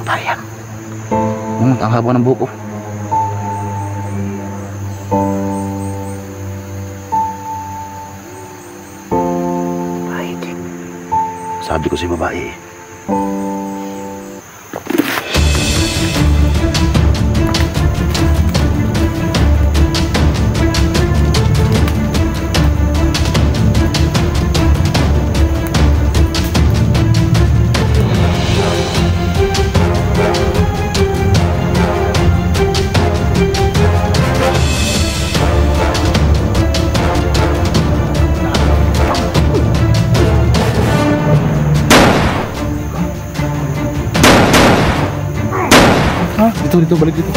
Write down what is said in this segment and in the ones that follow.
Babae yan. Ang haba ng buhok ko. Babae din. Sabi ko si babae. Dito, balik dito.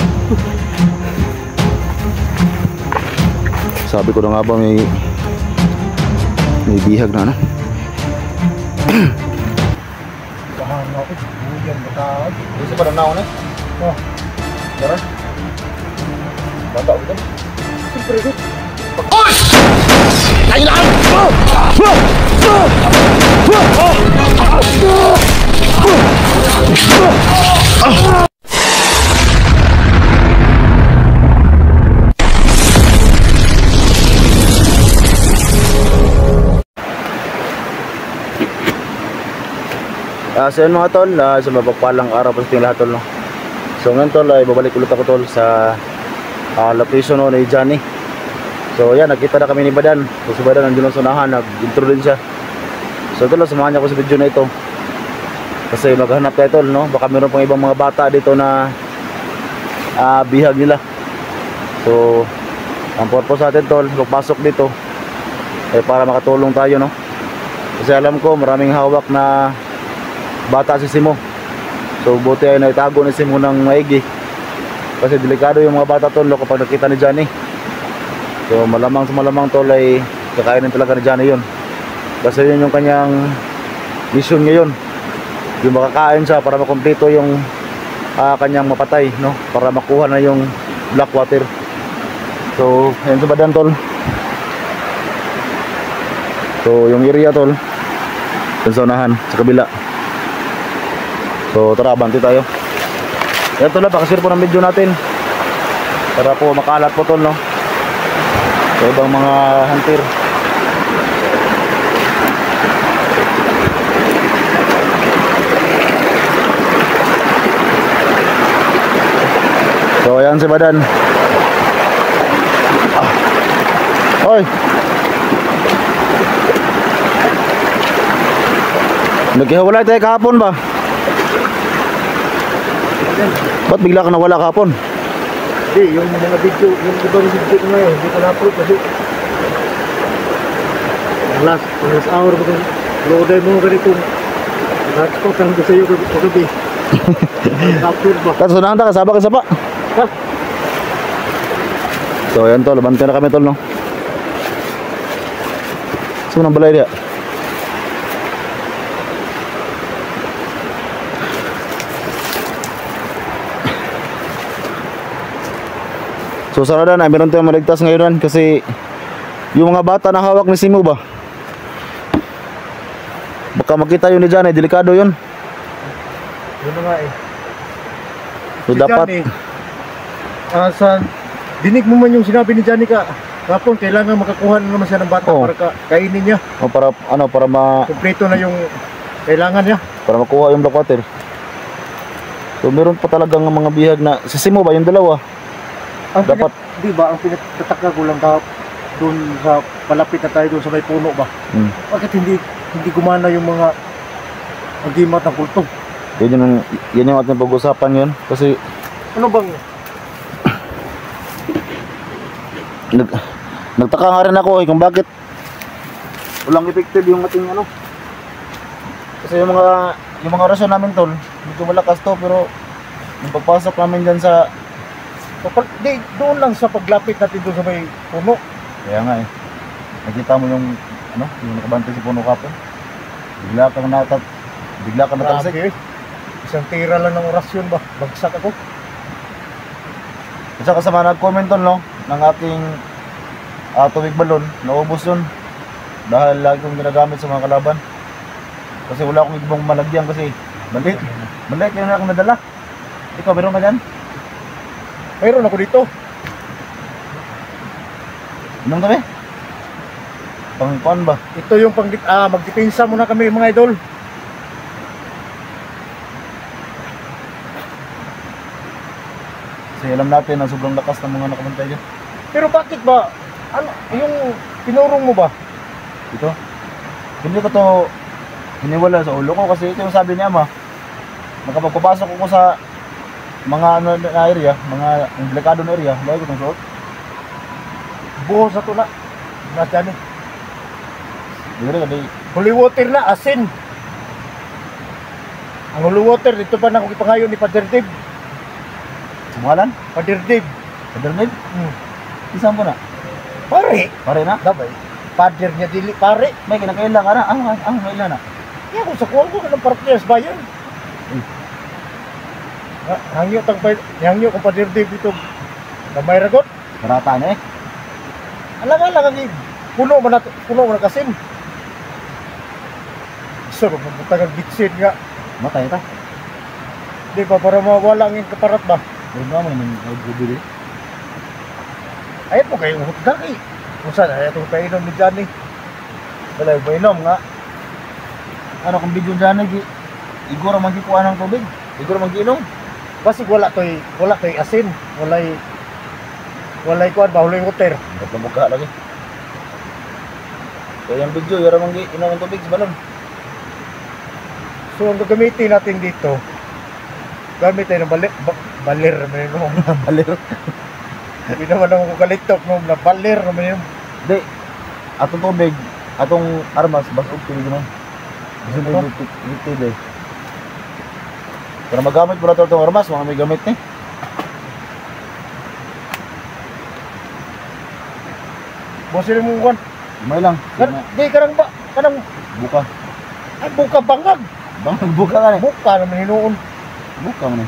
Sabi ko na nga ba may bihag na ano. Bahana ko, buyan batag. Gusto pa na ako na? Oh. Tara. Bata ko din. Siyempre ko. Oy! Kailangan! So yun mga tol, sa mapagpalang araw po sa ating lahat tol, no? So ngayon tol, ay babalik ulit ako tol sa location ni Johnny. So yan, nakita na kami ni Badan. So si Badan nandiyan sa unahan, nag-intro din siya. So tol, samahan niya ako sa video na ito. Kasi maghanap tayo tol, no? Baka meron pang ibang mga bata dito na bihag nila. So ang purpose natin tol, pagpasok dito ay para makatulong tayo, no? Kasi alam ko maraming hawak na bata si Simo. So buti ay naitago ni Simo ng maigi. Kasi delikado yung mga bata tol kapag nakita ni Johnny. So malamang sa malamang tol ay kakainin talaga ni Johnny yun. Kasi yun yung kanyang mission ngayon. Yung makakain siya para makumpleto yung kanyang mapatay, no? Para makuha na yung black water. So ayun sa Badan tol. So yung area tol, sa unahan, sa kabila. So tara, banti tayo. Yan tol, pakashare po ng video natin para po makalat po tol, no? Sa ibang mga hunter. So ayan si Badan. Hoy! Naghiwalay tayo kahapon ba? Ba't bigla ka nawala kahapon? Hindi, yung mga video, yung ibang video ko ngayon, hindi ko na-upload kasi last hour ko kung loaday mo ganitong hotspot lang ko sa iyo kagabi. Na-upload ba? Tapos unahan ta, kasaba ka sapa. Ha? So ayan tol, banti na kami tol, no? Saan ang balay dia? So sana na meron tayong maligtas ngayon kasi yung mga bata na hawak ni Simo ba, baka makita yun ni Johnny, delikado yun. Yun na nga eh. So si dapat Johnny, sa dinig mo man yung sinabi ni Johnny ka kapon, kailangan makakuha na naman siya ng bata para kainin niya. O para ano, para kumpleto na yung kailangan niya. Para makuha yung black water. So meron pa talagang mga bihag na si Simo ba, yung dalawa. Ang dapat di ba ang pinagtataka ko lang doon sa palapit na tayo doon sa may puno ba? Bakit hindi gumana yung mga agimat ng kulto? Yan yung ating pag-usapan yun. Kasi ano bang nagtaka nga rin ako kung bakit walang effective yung ating ano. Kasi yung mga orasyon namin tol, medyo malakas to, pero yung pagpasok namin dyan sa doon lang sa paglapit natin doon sa may puno. Kaya nga eh, nakita mo yung ano, yung nakabantay si puno kapon. Bigla ka natalsik. Grabe, isang tira lang ng orasyon ba? Bagsak ako. At saka kasama nag-comment tol, no, ng ating tubig balon, naubos yun dahil lagi kong ginagamit sa mga kalaban. Kasi wala akong ibang malagyan kasi maliit lang na akong nadala. Ikaw, meron ka dyan? Mayroon ako dito. Inom kami? Pangkuan ba? Ito yung magdipinsa muna kami mga idol. Kasi alam natin na sobrang lakas ng mga nakabantay dyan. Pero bakit ba? Ano, yung pinurong mo ba? Ito? Hindi ko to hiniwala sa ulo ko kasi ito yung sabi ni Ama. Makapagpapasok ko sa mga ano na area, mga delikado na area, lagi ko itong suot. Buhos sa tula. Nasaan eh. Hindi rin, hindi. Holy water na, asin. Ang holy water, dito pa na akong ipangayon ni Father Dave. Sumalan? Father Dave. Kadernid? Hmm. Isang po na. Pare. Pare na? Dabay. Father niya dili, pare. May kinakailan ka na? Kailan na? Kaya kung sa kuwan ko, kanang partners ba yun? Hangyo kong Father Dave dito. Gamay ragot. Karata na eh. Alang-alang ang puno man na kasin. So, magpunta kang bitsin nga. Matay ta. Di ba, para mawala ang iyong kaparat ba? Meron naman yung nagbibili. Ayun po kayo, hutda eh. Kung saan, ayaw itong kainom ni Johnny. Wala yung mainom nga. Ano kung video dyan eh, iguro man gikuha ng tubig. Iguro man giinom. Kasi wala to'y asin. Walay kuwan ba, walay water. Ba't na mukha lagi? Kaya yung video, yara man giinom ng tubig sa balon. So, ang gagamitin natin dito, gamit tayo ng balir naman yun. Balir. Hindi naman ako kalitok nung na balir naman yun. Hindi. Atong tubig, atong armas, basog tubig naman. Gusto Ano? nyo tubig. Pero magamit mo na itong armas, mga may gamit ni. Bosin mo kuwan. May lang. Di, karang Buka. ay buka bangag. Bang, buka ka na. Buka naman hinuon. Buka mo na.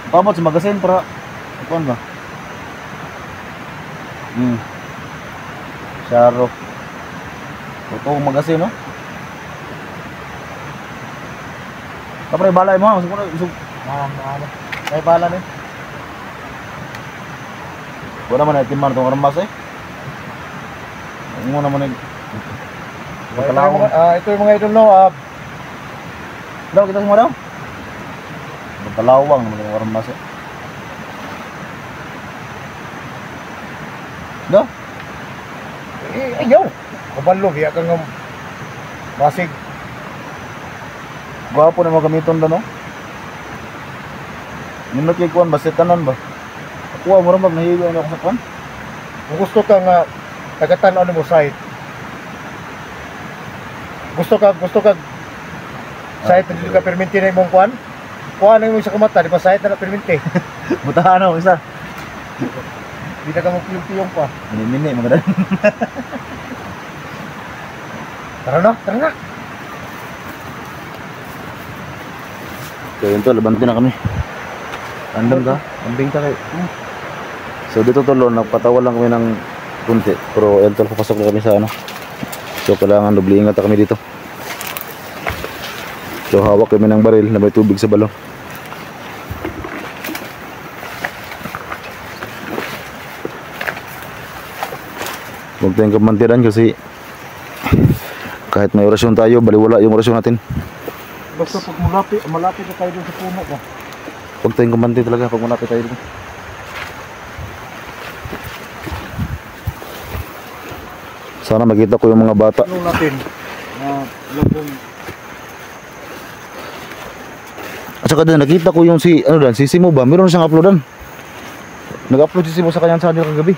Pamot sa magasin para kuan ba? Syaro. Ito magasin no? Kapre balay mo, usog. May bala ni. Wala man natin man itong armas eh. Ang muna man Ito yung mga idol no. daw, kita semua daw. Kalawang naman yung armas eh. Daw? Ayaw. Kabalog, iya kang masig. Gwapo na mga gamiton doon no? Minot kay kuwan, basit tanan ba? Kuha mo rin mag nahigo ako sa kuwan? Kung gusto kang tagatan ano mo site. Gusto ka site na dito ka perminti na imong kuwan? Kuha na imong sa kamata, di ba site na perminti? Butahan ako isa. Di na ka magpiyong pa. Mini-mini, maganda. Tara na. So yun to, labantin na kami. Andam ka? Ambing ka kayo. So dito tolo, nagpatawa lang kami ng kunti. Pero yun tolo, papasok na kami sa ano. So kailangan doble ingat na kami dito. So hawak kami ng baril na may tubig sa balon. Huwag tayong kamantiran kasi kahit may orasyon tayo, baliwala yung orasyon natin. Basta pag malapit na tayo dun sa puno ko. Huwag tayong kamanti talaga pag malapit tayo dito. Sana makita ko yung mga bata. Ano natin? At saka din, nakita ko yung si Simo ba? Meron siyang uploadan. Nag-upload si Simo sa kanyang channel kagabi.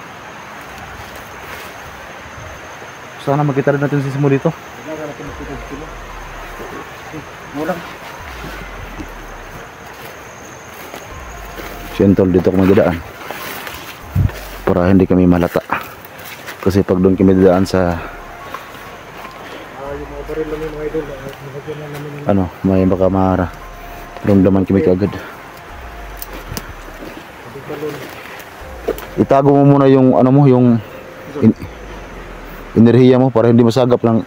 Sana makita rin natin si Simo dito. Siyentol, dito kami dadaan para hindi kami malata. Kasi pag doon kami dadaan sa yung mga baril namin mga idol, nilagyan na namin ng ano, may baka ramdaman kami kaagad. balon. Itago mo muna yung ano mo, yung enerhiya mo para hindi masagap ng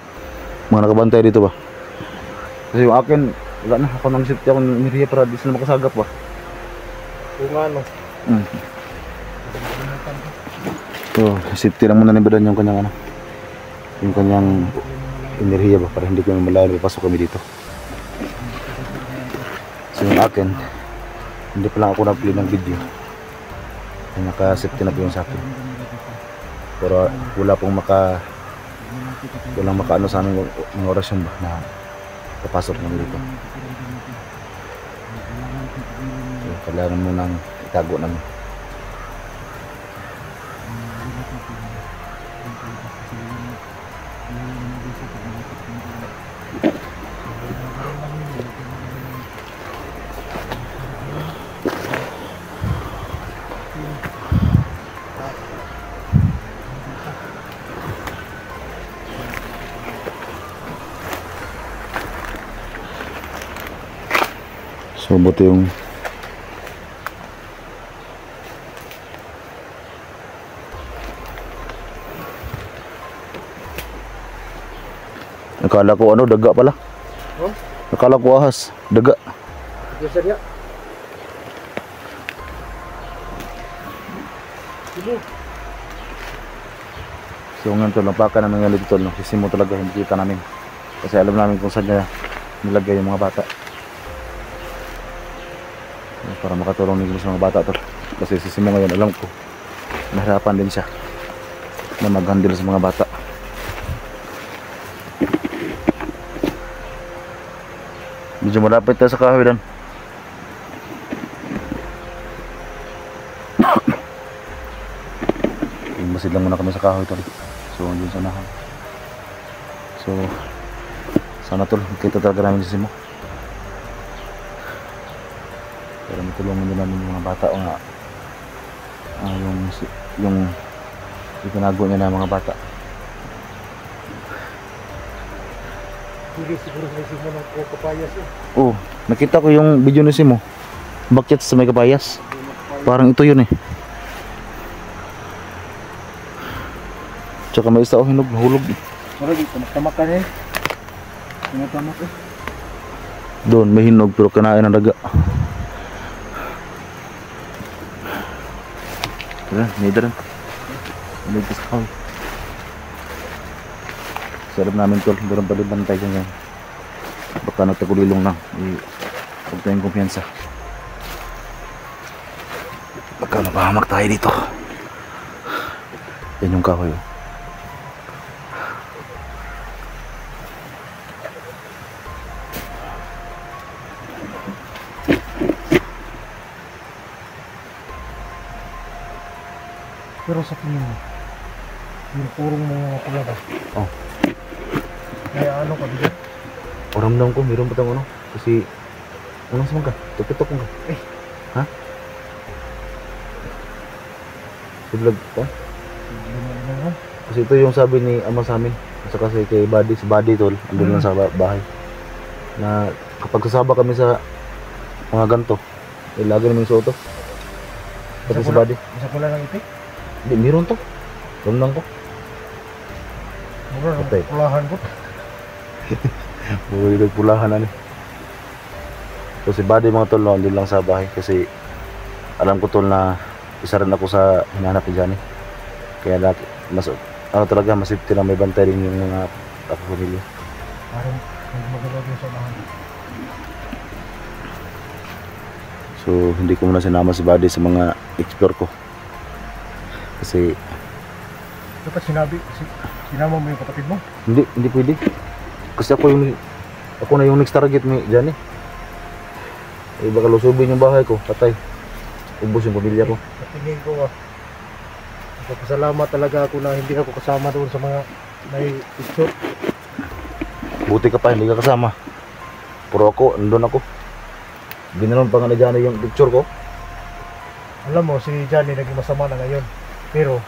mga nakabantay dito ba. Kasi yung akin Wala na, ako nang safety ako ng Miriya para di sila makasagap ba. Kung ano. So, safety lang muna ni Badan yung kanyang ano. Yung kanyang enerhiya ba para hindi kami malayo pasok kami dito. So yung akin, hindi pa lang ako na-play ng video. Naka-safety na po yung sa akin. Pero walang makaano sa aming mga orasyon ba na papasok namin dito. So, kailangan mo nang itago namin. So buti yung akala ko ano, daga pala. Oh? Akala ko ahas, daga. Ito siya. So ngayon tol, napakan namin ngayon dito, no? Sisimo talaga, hindi kita namin. Kasi alam namin kung saan niya nilagay yung mga bata. Para makatulong din sa mga bata tol. Kasi sisimo ngayon, alam ko, nahirapan din siya na mag-handle sa mga bata. Medyo malapit tayo sa kahoy dan. Masid lang muna kami sa kahoy tol. So andun sa nahan. So sana tol, kita talaga namin si Simo. Para matulungan din namin yung mga bata o nga yung itinago niya na mga bata. Hindi siguro may Simo ng kapayas eh. Oh, nakita ko yung video ni Simo. Bakit sa may kapayas? Parang ito yun eh. Tsaka may isa hinog, nahulog. Marag, tamak-tamak ka niya eh. Tamak eh. Doon, may hinog pero kinain ng daga. Tara, may daran. May sa kahoy. Sarap namin tol, meron pa din bantay dyan yan. Baka nagtagulilong na. Huwag tayong kumpiyansa. Baka mapahamak tayo dito. Yan yung kahoy. Pero sa tingin mo, yung purong mga pula ba? Oh. Kaya ano ka dito? O ramdam ko, mayroon pa tayong ano. Kasi, unang sumang ka, tukitok ka. Eh. Ha? Siblag ka? Kasi ito yung sabi ni ama sa amin. At saka kay Buddy, si Buddy tol, andun lang sa bahay. Na kapag sasaba kami sa mga ganto, lagi namin suot to. Pati si Buddy. Isa pula lang ito? Hindi, mayroon to. Ramdam ko. Mura, Patay. pulahan ko. Buhay pulahan na ni. So si Buddy mga tol, no, andun lang sa bahay. Kasi alam ko tol na isa rin ako sa hinahanap ni Johnny. Kaya mas ano talaga, mas safety na may bantay rin yung mga pamilya. Parang magagawin yung samahan. So hindi ko muna sinama si Buddy sa mga explore ko. Kasi Dapat sinama mo yung kapatid mo? hindi pwede. Kasi ako na yung next target ni Johnny. Eh baka lusubin yung bahay ko, patay. Ubos yung pamilya ko. Sa tingin ko nagpapasalamat talaga ako na hindi ako kasama doon sa mga may picture. Buti ka pa, hindi ka kasama. Pero ako, andun ako. Ginanon pa nga ni Johnny yung picture ko. Alam mo, si Johnny naging masama na ngayon. Pero,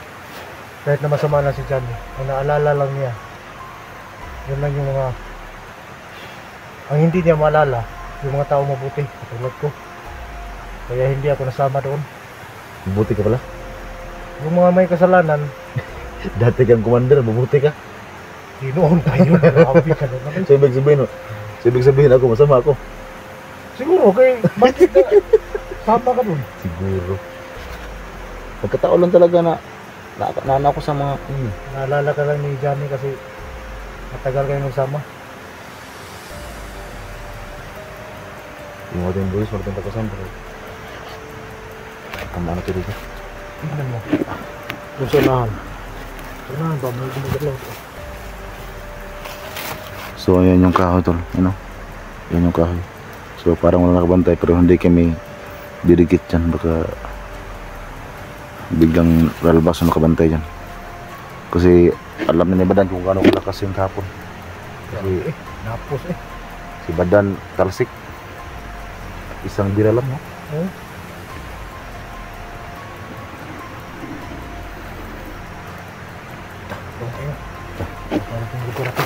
kahit na masama na si Johnny, ang naalala lang niya, yun lang yung mga, ang hindi niya maalala, yung mga tao mabuti, katulad ko. Kaya hindi ako nasama doon. Buti ka pala. Yung mga may kasalanan, Dati kang commander, mabuti ka. ginoon tayo, grabe ka doon. So ibig sabihin ako, masama ako. Siguro, kay bakit ka sama ka dun? Siguro. Pagkataon lang talaga na naano ako sa mga Naalala ka lang ni Johnny kasi matagal kayo nagsama. yung ating boys, wala tayong pagkasan pero kamaan ito dito. Tignan mo. Yung sunahan. Sunahan ba? May gumagalaw. So ayan yung kahoy tol, ano? Yan yung kahoy. So parang wala nakabantay pero hindi kami didikit dyan, baka biglang lalabas na nakabantay dyan. Kasi alam na ni Badan kung gaano kalakas yung kahapon. Kasi Napos eh. si Badan talsik. Isang bira lang, no? Oh. Doon kayo. Parang kung lugar ako.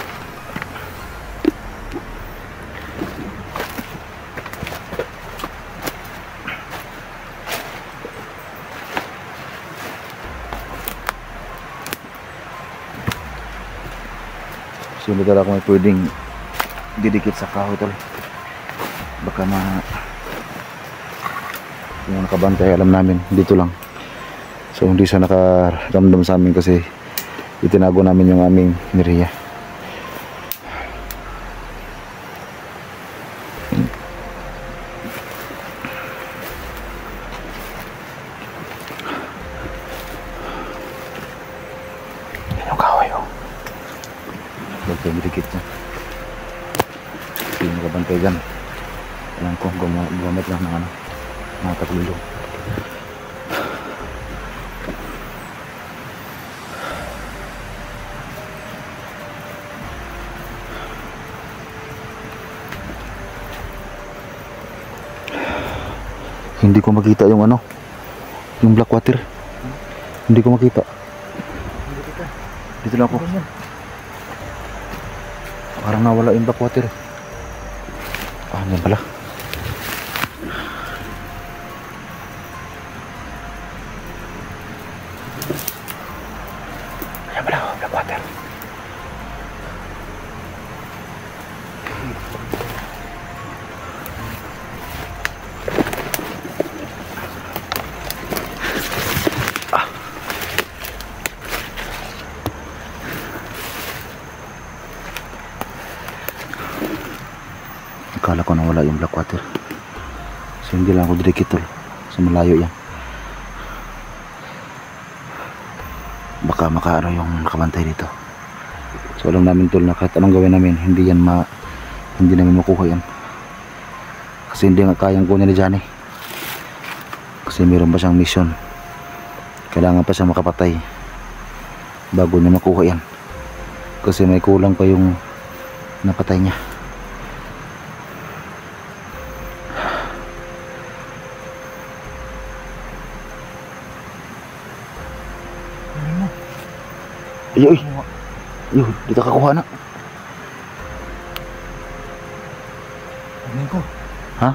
So hindi talaga may pwedeng didikit sa kahoy tol. Baka yung nakabantay alam namin dito lang. So hindi siya nakaramdam sa amin kasi itinago namin yung aming meriya. Yan yung kahoy oh. Huwag kayo didikit niya. Kasi yung nakabantay dyan, alam ko gumamit lang ng mga taglulong. Hindi ko makita yung yung black water. Hindi ko makita. Dito lang ako. Parang nawala yung black water. Ah, yan pala. Yan pala, black water. Akala ko nawala yung black water. So hindi lang ako didikit tol. So malayo yan. Baka makaano yung nakabantay dito. So alam namin tol na kahit anong gawin namin, hindi namin makuha yan. Kasi hindi nga kayang kunin ni Johnny. Kasi meron pa siyang mission. Kailangan pa siya makapatay bago niya makuha yan. Kasi may kulang pa yung napatay niya. Iyo, iyo, dito ka kuha na. Tingin ko. Ha?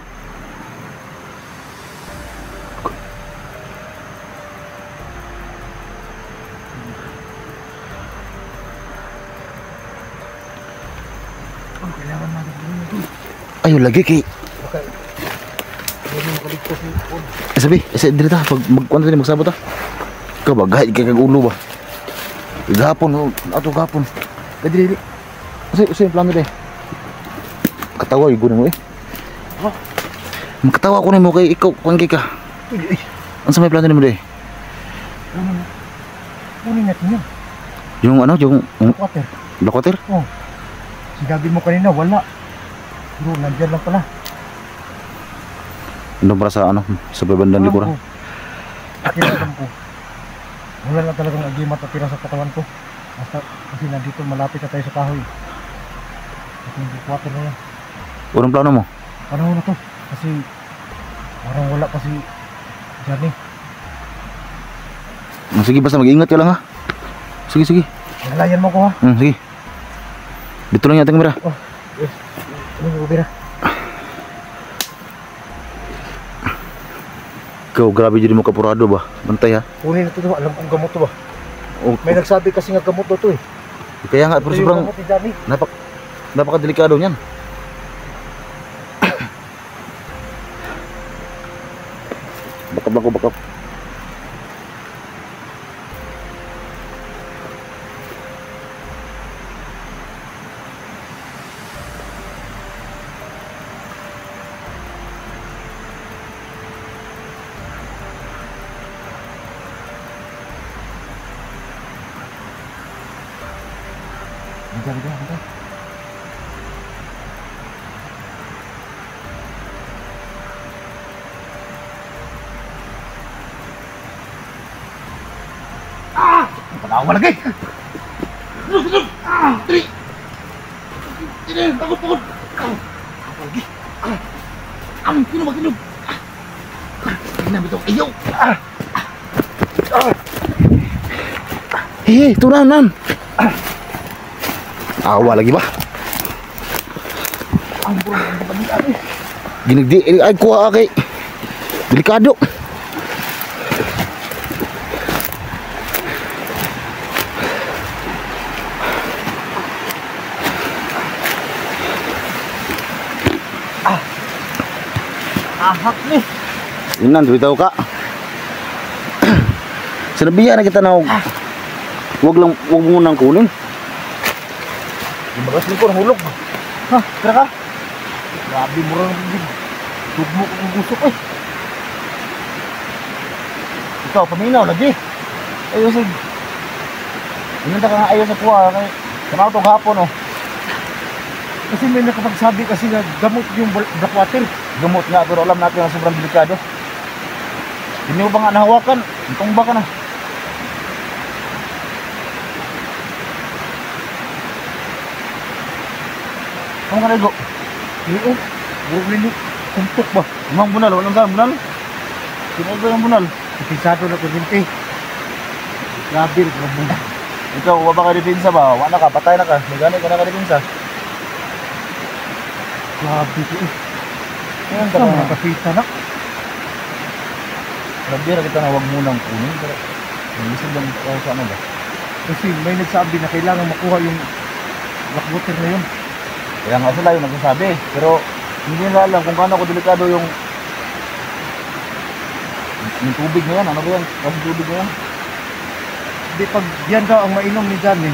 Ang kailangan natin gawin ito. Ayun lagi kay. Baka hindi mo makaligtas yung phone. Sabi, dito ta pag magkuan tayo magsabot ta. Ikaw ba gahit kay kag ulo ba? Gapon, ato gapon. Dili dili. Usay plano de. Katawa yung guno mo eh. Ha? Magkatawa ko nimo kay ikaw kuan ka. Ay, Unsa may plano nimo de? ano na? Kunin natin yun. Yung Water. black water? Oh. Sinabi mo kanina, wala. Bro, nandyan lang pala. Ano para sa sa babandang likuran? Alam ko. Wala lang talagang agimat na tira sa katawan ko. Basta kasi nandito malapit na tayo sa kahoy. Kasi hindi water na yan. Unang plano mo? Panahon na to. Kasi parang wala pa si Johnny. Sige basta mag-ingat ka lang ha. Sige. Nalayan mo ko ha. Sige. Dito lang yung ating kamera. Oh, yes. Ano yung ubira? Ikaw, grabe dyan mo kapurado ba? Bantay ha? Kunin na to. Alam kong gamot to ba? Oh, May nagsabi kasi nga gamot to eh. kaya nga, pero Ito yung sobrang gamot ni Johnny. napakadelikado niyan. Bakap lang ko, bakap. Bentar. Panawa lagi. Ini, takut. Apa lagi? Kinom. Kinom itu, ayo. Turunan. Awa lagi ba? Ampun, gini ay kuha kay delikado. Ahak nih. Inan tahu ka. Sinabihan na kita na wag mo nang kunin. Bagas ni ko nahulog. Ha, tira ka. Grabe mo rin din. Tugmo ko kung gusto ko eh. Ikaw, paminaw lagi. Ayos eh. Inanta ka nga ayos sa kuha. Kanao ito gahapon oh. Kasi may nakapagsabi kasi na gamot yung blackwater. Gamot nga, pero alam natin na sobrang delikado. Hindi mo ba nga nahawakan? Itong ba ka na? Ano ka naligo? Oo. Burog nilo. Kuntok ba? Imang bunal. Walang saan bunal? Sino ba yung bunal? Ipisado na ko dinti. Grabe rin ka bunal. Ikaw, wala ba ka depensa ba? Wala ka, patay na ka. May ganit ka na ka depensa. Grabe ko eh. Ngayon ka na nakapita na. Grabe rin kita na huwag munang kunin. Nalisin lang ako sa ano ba? Kasi may nagsabi na kailangan makuha yung blackwater na yun. Kaya nga sila yung nagsasabi, pero hindi nila alam kung gaano ko delikado yung tubig na yan. Ano ba yan? Kasi tubig na yan. Hindi, pag yan daw ang mainom ni Johnny,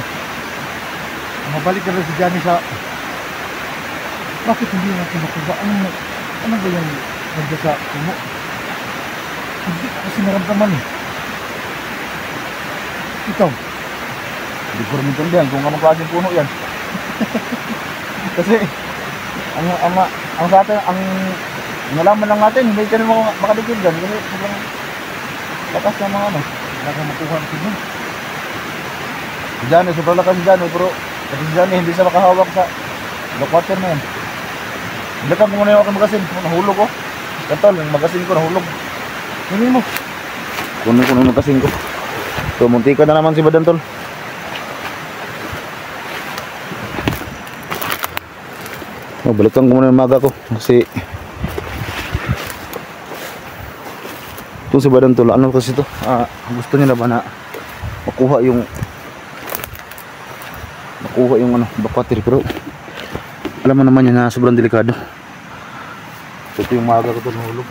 mabalik na rin si Johnny sa bakit hindi natin makuha? Ano ba yung nagda sa puno? Hindi kasi naramdaman eh. Ikaw, hindi ko rin maintindihan kung anong klaseng puno yan. Kasi ang sa atin, ang nalaman lang natin, hindi ka naman makadikid dyan kasi sobrang lakas ng mga ano, wala makuha ang tignan. Si Johnny, sobrang lakas si Johnny, pero kasi si Johnny hindi siya makahawak sa blackwater na yan. Bilakang ko muna yung aking magasin, nahulog ko. Katol, yung magasin ko nahulog. Kunin mo. Kunin ko na yung magasin ko. So, muntika na naman si Badan, tol. Balikan ko muna yung maga ko kasi itong si Badan tol, ano kasi ito gusto nila ba na makuha yung ano, blackwater, pero alam mo naman yan na sobrang delikado. Ito yung maga ko tol, nahulog.